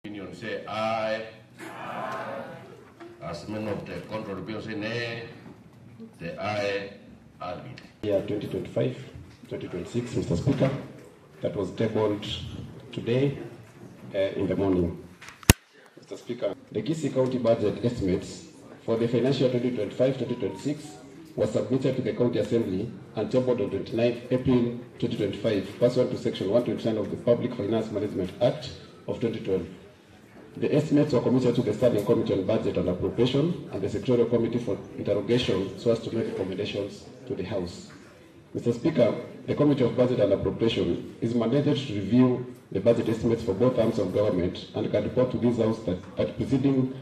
Opinion say aye. As men of the control opinion say nay. The aye are it. Year 2025-2026, Mr. Speaker, that was tabled today in the morning. Mr. Speaker, the Kisii County budget estimates for the financial 2025-2026 was submitted to the County Assembly and tabled on 29 April 2025, pursuant to Section 129 of the Public Finance Management Act of 2012. The estimates were committed to the Standing Committee on Budget and Appropriation and the Secretarial Committee for interrogation so as to make recommendations to the House. Mr. Speaker, the Committee of Budget and Appropriation is mandated to review the budget estimates for both arms of government and can report to this House that preceding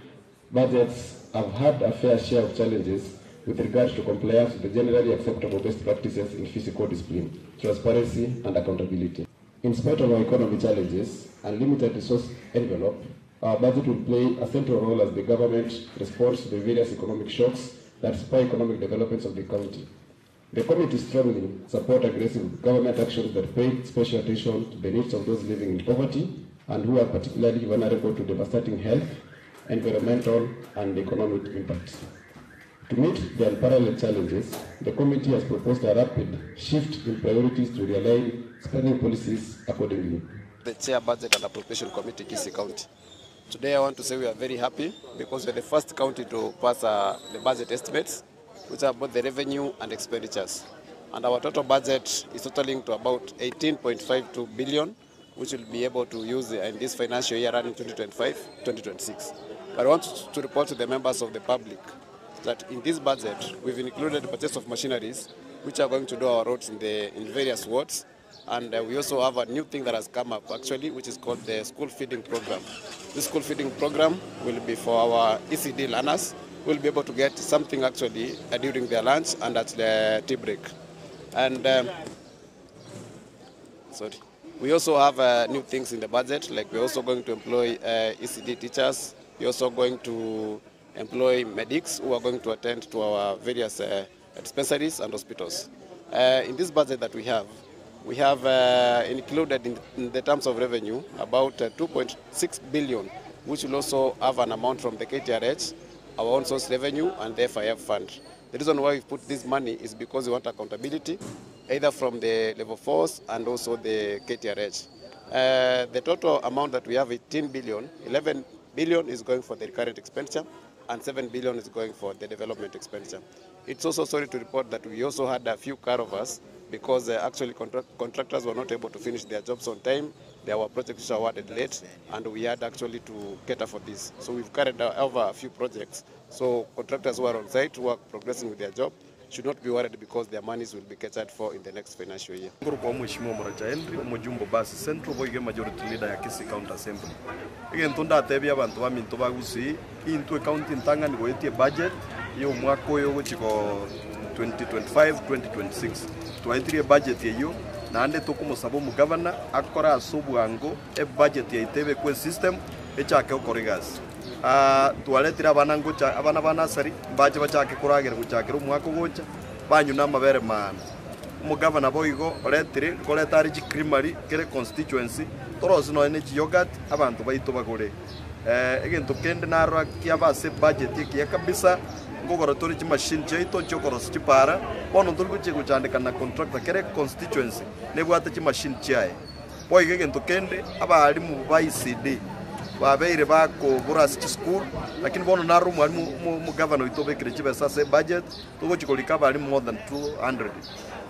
budgets have had a fair share of challenges with regard to compliance with the generally acceptable best practices in fiscal discipline, transparency, and accountability. In spite of our economic challenges and limited resource envelope, our budget will play a central role as the government responds to the various economic shocks that spur economic developments of the county. The committee strongly supports aggressive government actions that pay special attention to the needs of those living in poverty and who are particularly vulnerable to devastating health, environmental, and economic impacts. To meet the unparalleled challenges, the committee has proposed a rapid shift in priorities to realign spending policies accordingly. The Chair Budget and Appropriation Committee, Kisii County. Today I want to say we are very happy because we are the first county to pass the budget estimates, which are both the revenue and expenditures. And our total budget is totaling to about 18.52 billion, which will be able to use in this financial year running 2025-2026. But I want to report to the members of the public that in this budget, we've included the purchase of machineries, which are going to do our roads in various wards. And we also have a new thing that has come up actually, which is called the school feeding program. This school feeding program will be for our ECD learners, who will be able to get something actually during their lunch and at the tea break. And we also have new things in the budget, like we're also going to employ ECD teachers. We're also going to employ medics who are going to attend to our various dispensaries and hospitals. In this budget that we have included in the terms of revenue about 2.6 billion, which will also have an amount from the KTRH, our own source revenue, and the FIF fund. The reason why we put this money is because we want accountability, either from the level force and also the KTRH. The total amount that we have is 10 billion. 11 billion is going for the recurrent expenditure, and 7 billion is going for the development expenditure. It's also sorry to report that we also had a few carryovers because actually contractors were not able to finish their jobs on time. There were projects which were awarded late, and we had actually to cater for this. So we've carried over a few projects. So contractors who are on site, who are progressing with their job, should not be worried because their monies will be catered for in the next financial year. Kwa Mheshimiwa Moracha Henry, Mujumbo Basi Central Boyge Majority Leader ya Kisii County Assembly. Again, tunda tebi abantu baminto bagusi into county ntanga ni goyetie budget yo mwaka yo chiko 2025-2026. Tuaitirie budget yeyo na ande tukumusaba mu governor akora asubuango budget ya itebe kwe system echake okorigas. Tualetira abana banasari baje bachake kuragera guchakira umwaka gocha banyu namabere mana umugavana boigo oletire koletari gikrimari kere constituency torozi no energy yogurt abantu baito bagore egento kende narwa kiabase budget ya kabisa ngogoro tori chi machine jeito chokoro chipara bono ndulgu chikuchandika na contractor kere constituency nebwata chi machine chiae boigo egento kende abali mu ba ICD babeire bako burasi school lakini bono naru mu governor itobe kirechibe sasa budget tugo chikolika bali more than 200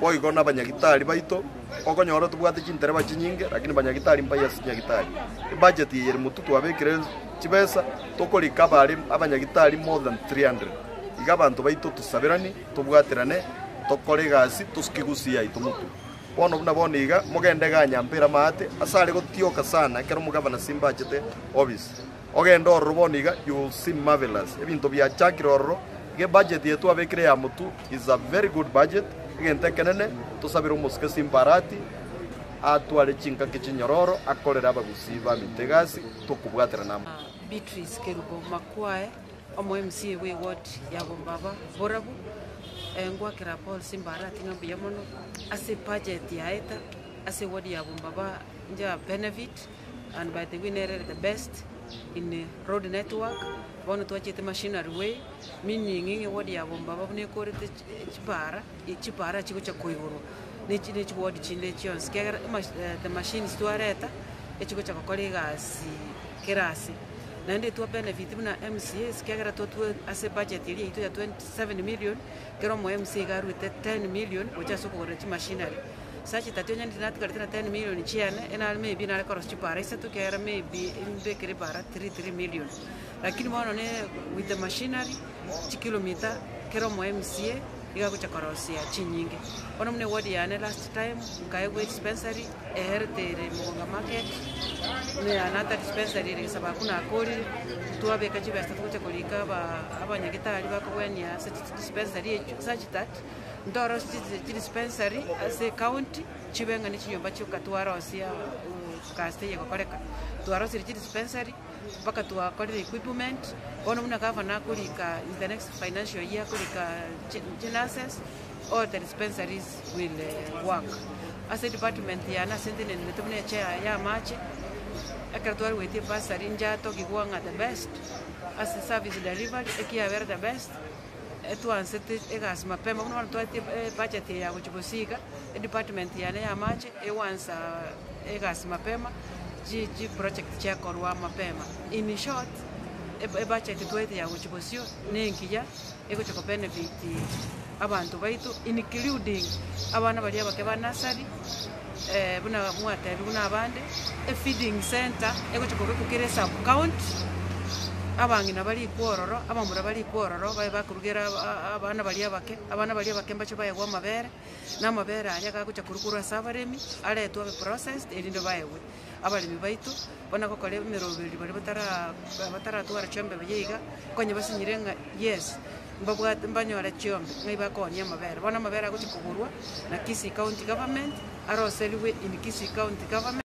boy gona banyagitari baito okonyora tubwate chintere bachinyinge lakini banyagitari mbaya sinyagitari budget yeri mututu abekire chibesa tokolika bali abanyagitari more than 300 igabantu baito tusabirani tubwaterane tokolegasi tuskigusia itumutu bono boniga mugende ganyampira mate asale gotioka sana kero mugavana simba chete obvious ogenda oruboniga you see marvelous ebinto bya chakiroro ge budget yetu abekire ya mutu is a very good budget igente kenene tusabira umuske simbarati atwale chinka kichinyororo akolera abagusi ba mitegasi tukubwatira nama Beatrice Kerubo Makwae omo MCA we ward ya Bombaba Borabu ngwakira Paul Simbarati ngambi yamono ase budget ya eta ase ward ya Bombaba nja benefit and by the winner the best in road network bono twachete machinery way meaning ward ya bomba babone korete chipara chiko cha koigoro ni ward chinde chions kera the machines tuareta echiko cha kokore gasi kerasi nande tu benefit na MCA kera tu ase budget ile itu ya 27 million kero mo MCA garu 10 million ocha soko gore machinery sachi tatonya ndinati karitina 10 million chiane ena maybe na koros chipara isa tu kera maybe imbe kere para 3 million lakini mwana ne with the machinery chikilomita kero mo MCA iga kucha korosia chinyinge ono mne wadi yane last time mkaegwe dispensary ehertere Mugonga market ne anata dispensary ile sababu kuna akori tuabe kajiba sta kucha kolika abanyagitari bakobwenya dispensary such that ndoro dispensary as a county chibenga ni chinyomba chukatwara osia kaste yego koreka twaro siri dispensary baka tuakorera equipment ono muna gavana kulika in the next financial year kulika genesis all the dispensaries will work as a department yana sentine nimetumne chair ya mache akatwari wete basari njato kigwanga the best as a service delivery ekia ver the best etuansete egas mapema uno twate budget ya kuchibosika department yana ya mache ewansa egas mapema ji project chakorwa mapema in short budget twete ya kuchibosio nenkija eko chako benefit abantu baitu including abana bali abake nursery buna mwate buna abande feeding center eko chako kukire sub count abangina bali kwororo abamura bali kwororo baye bakurugera abana bali abake mbacho baye gwa mabere na mabere anya gakucha kurukura sabaremi ale to processed elindo bayewe abali bibaitu bona kokole mirobiri bali batara twara chombe bayiga konye basinyirenga yes mbabwa mbanyora chombe ngai bakonya mabere bona mabere akucha kugurwa na Kisii County government aroseliwe in Kisii County government